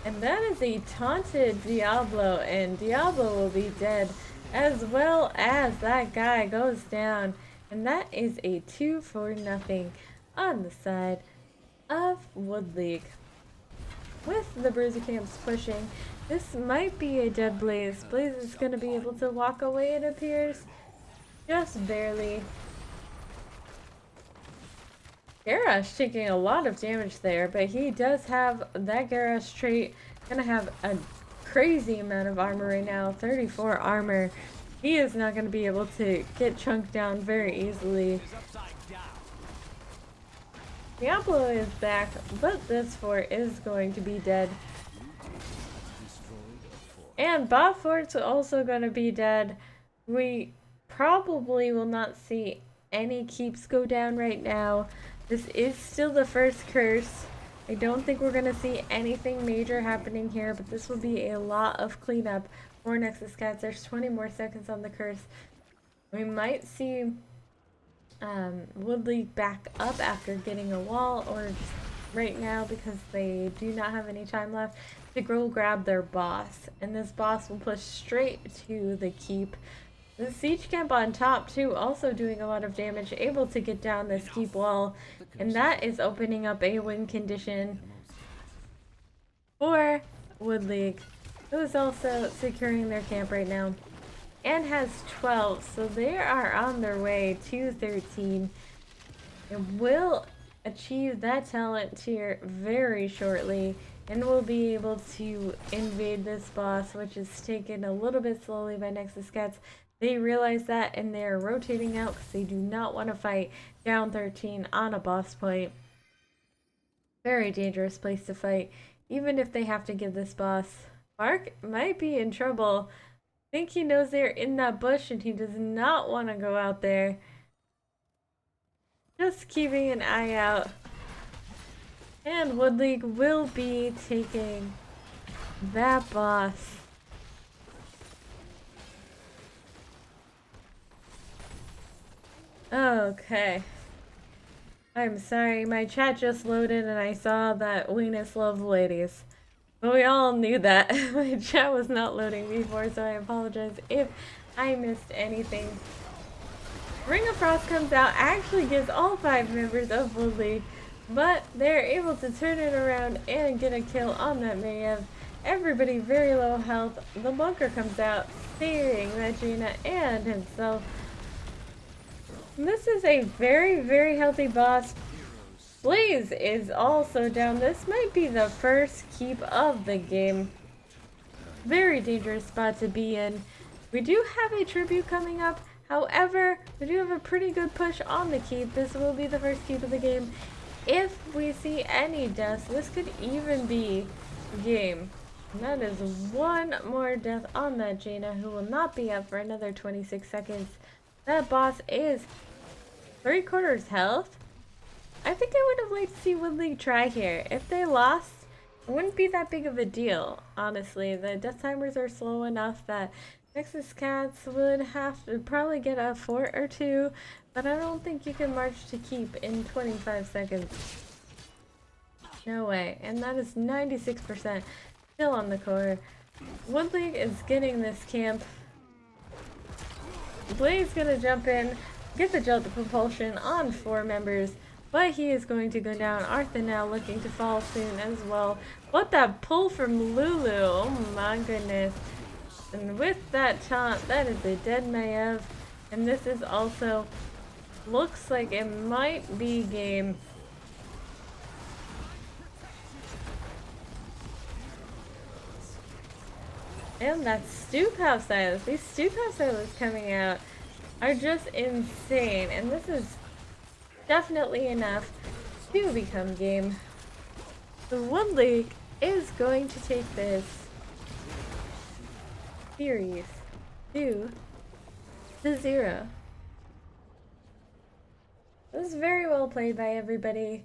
And that is a taunted Diablo, and Diablo will be dead as well as that guy goes down. And that is a 2-0 on the side of Wood League. With the bruiser camps pushing, this might be a dead Blaze. Blaze is going to be able to walk away, it appears. Just barely. Garrosh taking a lot of damage there, but he does have that Garrosh trait. Gonna have a crazy amount of armor right now, 34 armor. He is not going to be able to get chunked down very easily. Diablo is back, but this fort is going to be dead. And bot fort's also going to be dead. We probably will not see any keeps go down right now. This is still the first curse. I don't think we're going to see anything major happening here, but this will be a lot of cleanup for Nexus Cats. There's 20 more seconds on the curse. We might see Wood League back up after getting a wall, or just right now because they do not have any time left to go grab their boss, and this boss will push straight to the keep. The siege camp on top too, also doing a lot of damage, able to get down this keep wall, and that is opening up a win condition for Wood League, who is also securing their camp right now and has 12, so they are on their way to 13 and will achieve that talent tier very shortly, and will be able to invade this boss, which is taken a little bit slowly by Nexus Cats. They realize that, and they're rotating out because they do not want to fight down 13 on a boss point. Very dangerous place to fight, even if they have to give this boss. Mark might be in trouble. I think he knows they're in that bush and he does not want to go out there. Just keeping an eye out. And Wood League will be taking that boss. Okay. I'm sorry, my chat just loaded and I saw that Venus loves ladies. But we all knew that. My chat was not loading before, so I apologize if I missed anything. Ring of Frost comes out, actually gives all 5 members of Wood League, but they're able to turn it around and get a kill on that Mayev. Everybody very low health. The bunker comes out, saving Regina and himself. This is a very, very healthy boss. Blaze is also down. This might be the first keep of the game. Very dangerous spot to be in. We do have a tribute coming up. However, we do have a pretty good push on the keep. This will be the first keep of the game. If we see any deaths, this could even be game. And that is one more death on that Jaina, who will not be up for another 26 seconds. That boss is 3/4 health. I think I would have liked to see Woodley try here. If they lost, it wouldn't be that big of a deal, honestly. The death timers are slow enough that Nexus Cats would have to probably get a fort or two, but I don't think you can march to keep in 25 seconds. No way. And that is 96% still on the core. Woodley is getting this camp. Blade's gonna jump in, get the Jolt of Propulsion on 4 members, but he is going to go down. Arthur now looking to fall soon as well. What that pull from Lulu, oh my goodness. And with that taunt, that is a dead Maiev. And this is also, looks like it might be game. And that Stoop House Silas, these Stoop House Silas coming out are just insane. And this is definitely enough to become game. The Wood League is going to take this series 2-0. This is very well played by everybody.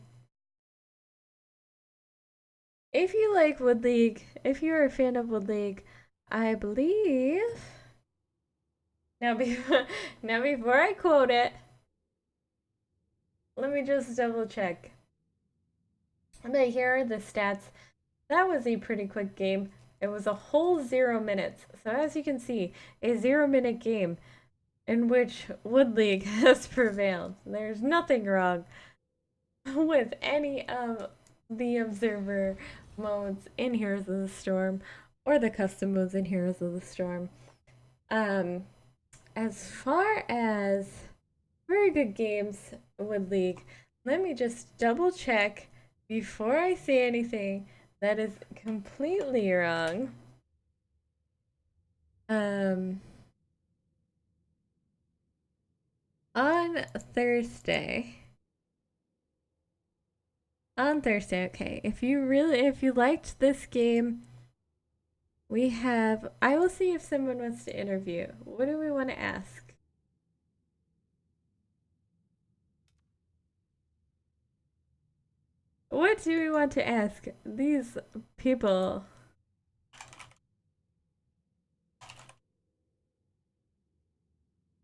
If you like Wood League, if you're a fan of Wood League, I believe now before I quote it, let me just double check. But here are the stats. That was a pretty quick game. It was a whole 0 minutes. So as you can see, a 0-minute game in which Wood League has prevailed. There's nothing wrong with any of the observer modes in Heroes of the Storm or the custom modes in Heroes of the Storm. As far as very good games with League, let me just double check before I say anything that is completely wrong. On Thursday. Okay. If you liked this game, I will see if someone wants to interview. What do we want to ask? What do we want to ask these people?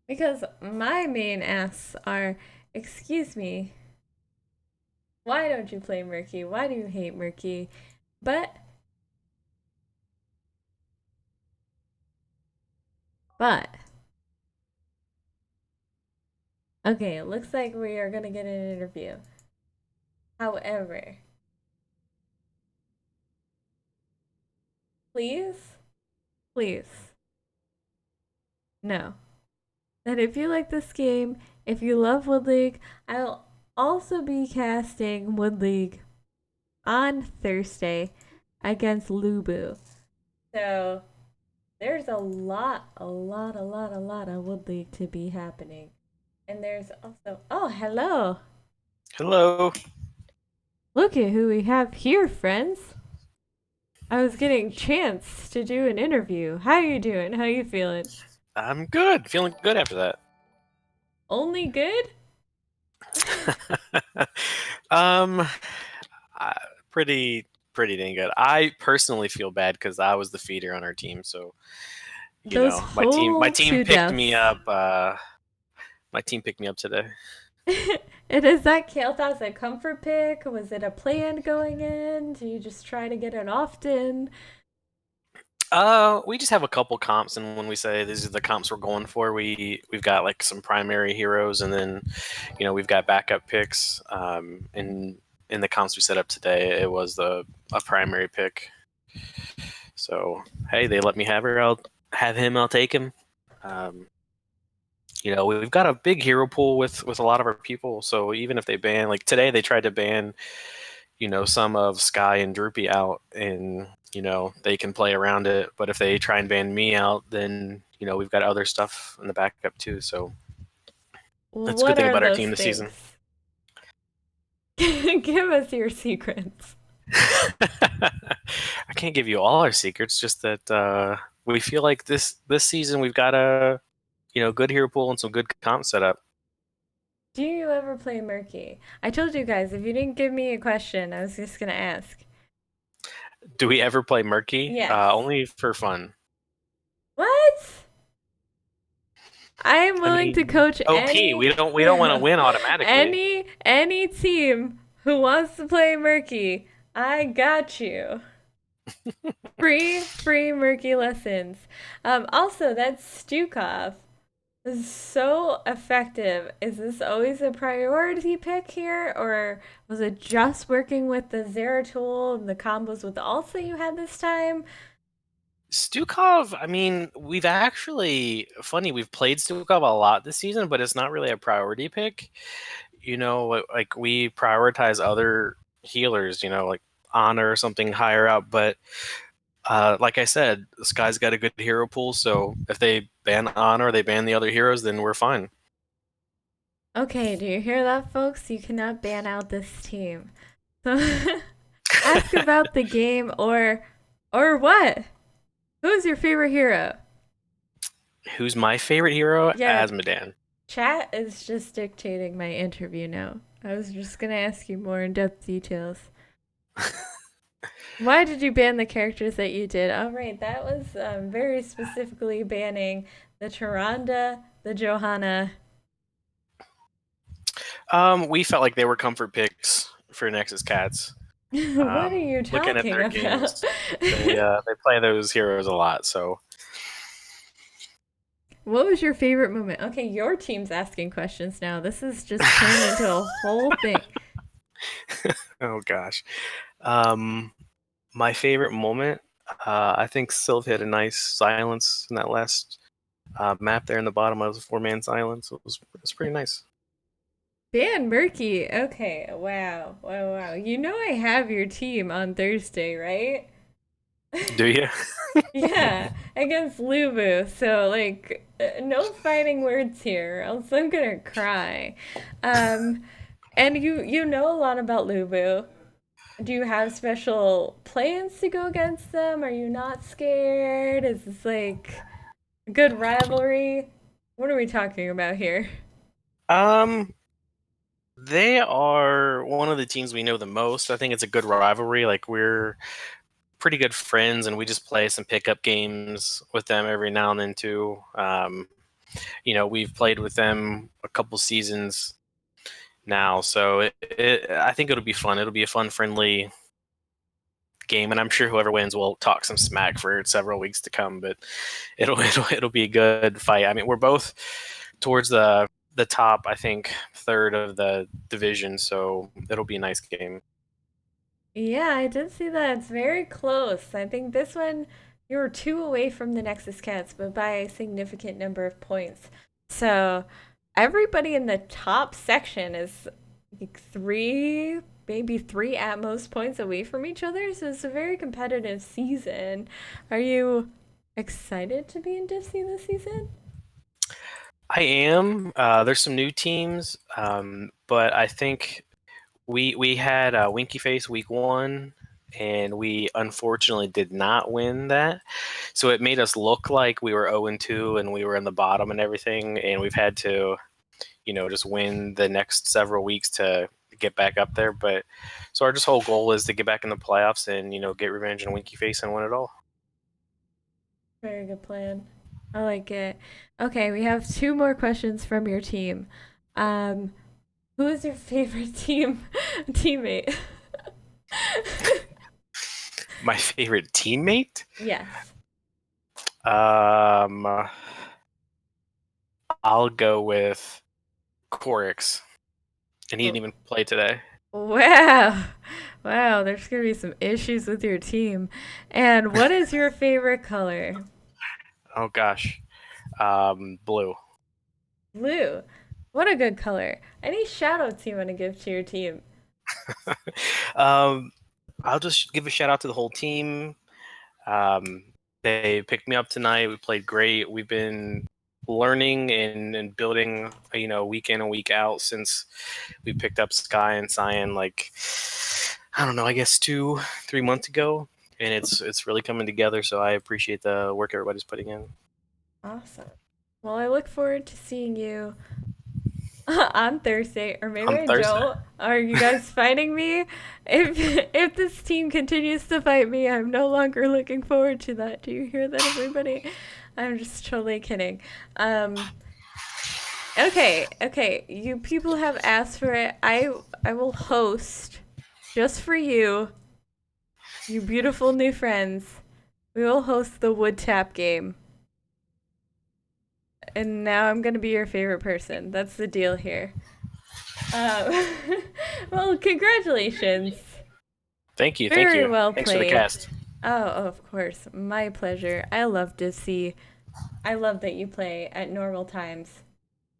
Because my main asks are, excuse me, why don't you play Murky? Why do you hate Murky? But okay, it looks like we are gonna get an interview. However, please, know that if you like this game, if you love Wood League, I'll also be casting Wood League on Thursday against Lubu. So there's a lot of Wood League to be happening. And there's also, oh, hello. Hello. Look at who we have here, friends. I was getting a chance to do an interview. How you doing? How you feeling? I'm good. Feeling good after that. Only good? Pretty dang good. I personally feel bad because I was the feeder on our team, so Those my whole team two picked me deaths. up. My team picked me up today. And is that Kael'thas a comfort pick? Was it a plan going in? Do you just try to get it often? We just have a couple comps, and when we say these are the comps we're going for, we've got like some primary heroes, and then we've got backup picks. In the comps we set up today, it was a primary pick. So hey, they let me have her. I'll have him. I'll take him. we've got a big hero pool with a lot of our people. So even if they ban, like today, they tried to ban, some of Sky and Droopy out, and they can play around it. But if they try and ban me out, then we've got other stuff in the backup too. So that's a good What thing are about our those team this season. things? Give us your secrets. I can't give you all our secrets, just that we feel like this season we've got a good hero pool and some good comp setup. Do you ever play Murky? I told you guys, if you didn't give me a question, I was just gonna ask. Do we ever play Murky? Yes. Only for fun. What? I am I willing to mean, coach OP. any We don't want to win automatically. any team who wants to play Murky. I got you. Free Murky lessons. Also, that Stukov is so effective. Is this always a priority pick here, or was it just working with the Zeratul and the combos with the ults that you had this time? Stukov, I mean, we've played Stukov a lot this season, but it's not really a priority pick. Like we prioritize other healers, like Honor or something higher up. But like I said, Sky's got a good hero pool, so if they ban Honor or they ban the other heroes, then we're fine. Okay, do you hear that, folks? You cannot ban out this team. So ask about the game or what? Who's your favorite hero? Who's my favorite hero? Yeah, Asmodan. chat is just dictating my interview now. I was just gonna ask you more in-depth details. Why did you ban the characters that you did? Oh, right, that was very specifically banning the Tyrande, the Johanna. We felt like they were comfort picks for Nexus Cats. What are you Looking at talking their about? games, they play those heroes a lot. So, What was your favorite moment? Okay, your team's asking questions now. This is just turned into a whole thing. oh gosh, um, my favorite moment. I think Sylv hit a nice silence in that last map there in the bottom. It was a 4-man silence. It was pretty nice. Ban Murky. Okay, wow. You know I have your team on Thursday, right? Do you? Yeah, against Lubu. So like, no fighting words here, else I'm gonna cry. Um, and you know a lot about Lubu. Do you have special plans to go against them? Are you not scared? Is this like a good rivalry? What are we talking about here? um, they are one of the teams we know the most. I think it's a good rivalry. Like we're pretty good friends, and we just play some pickup games with them every now and then too. We've played with them a couple seasons now, so I think it'll be fun. It'll be a fun, friendly game, and I'm sure whoever wins will talk some smack for several weeks to come. But it'll be a good fight. I mean, we're both towards the top, I think, third of the division, so it'll be a nice game. Yeah, I did see that. It's very close. I think this one you were two away from the Nexus Cats, but by a significant number of points. So everybody in the top section is like three, maybe three at most points away from each other. So it's a very competitive season. Are you excited to be in Div C this season? I am. There's some new teams, but I think we had Winky Face week 1, and we unfortunately did not win that. So it made us look like we were 0-2 and we were in the bottom and everything, and we've had to, just win the next several weeks to get back up there. But so our just whole goal is to get back in the playoffs and get revenge on Winky Face and win it all. Very good plan. I like it. Okay, we have two more questions from your team. Um, who is your favorite teammate? My favorite teammate? Yes. Um, I'll go with Corix, and he didn't even play today. Wow. Wow, there's gonna be some issues with your team. And what is your favorite color? Oh gosh, blue. Blue. What a good color. Any shout outs you want to give to your team? Um, I'll just give a shout out to the whole team. Um, they picked me up tonight. We played great. We've been learning and building, week in and week out since we picked up Sky and Cyan. Like, I don't know, I guess 2-3 months ago, and it's really coming together. So I appreciate the work everybody's putting in. Awesome. Well, I look forward to seeing you on Thursday, or maybe On I Thursday. don't. Are you guys fighting me? If this team continues to fight me, I'm no longer looking forward to that. Do you hear that, everybody? I'm just totally kidding. Okay. You people have asked for it. I will host just for you, you beautiful new friends. We will host the wood tap game. And now I'm gonna be your favorite person. That's the deal here. Um, well, congratulations. Thank you, thank Very you. well Thanks for the played. cast. Oh, of course. My pleasure. I love to see. I love that you play at normal times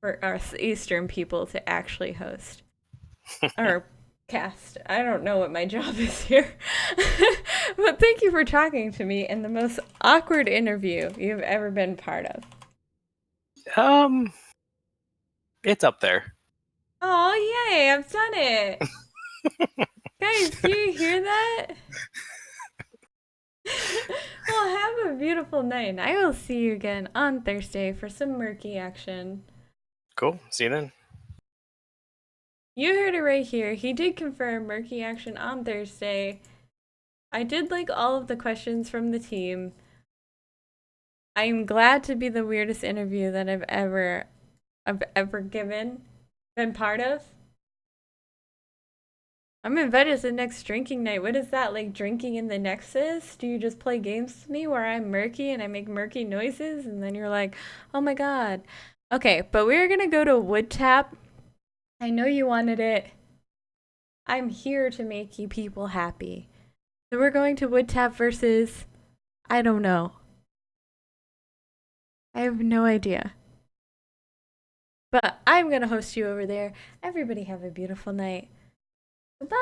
for us Eastern people to actually host. Or cast. I don't know what my job is here. But thank you for talking to me in the most awkward interview you've ever been part of. Um, it's up there. Oh, yay, I've done it. Guys, do you hear that? Well, have a beautiful night, and I will see you again on Thursday for some murky action. Cool. See you then. You heard it right here. He did confirm murky action on Thursday. I did like all of the questions from the team. I'm glad to be the weirdest interview that I've ever been part of. I'm invited to the next drinking night. What is that, like drinking in the Nexus? Do you just play games with me where I'm murky and I make murky noises and then you're like, oh my god. Okay, but we're gonna go to Wood Tap. I know you wanted it. I'm here to make you people happy. So we're going to Wood Tap versus, I don't know. I have no idea. But I'm gonna host you over there. Everybody have a beautiful night. Goodbye.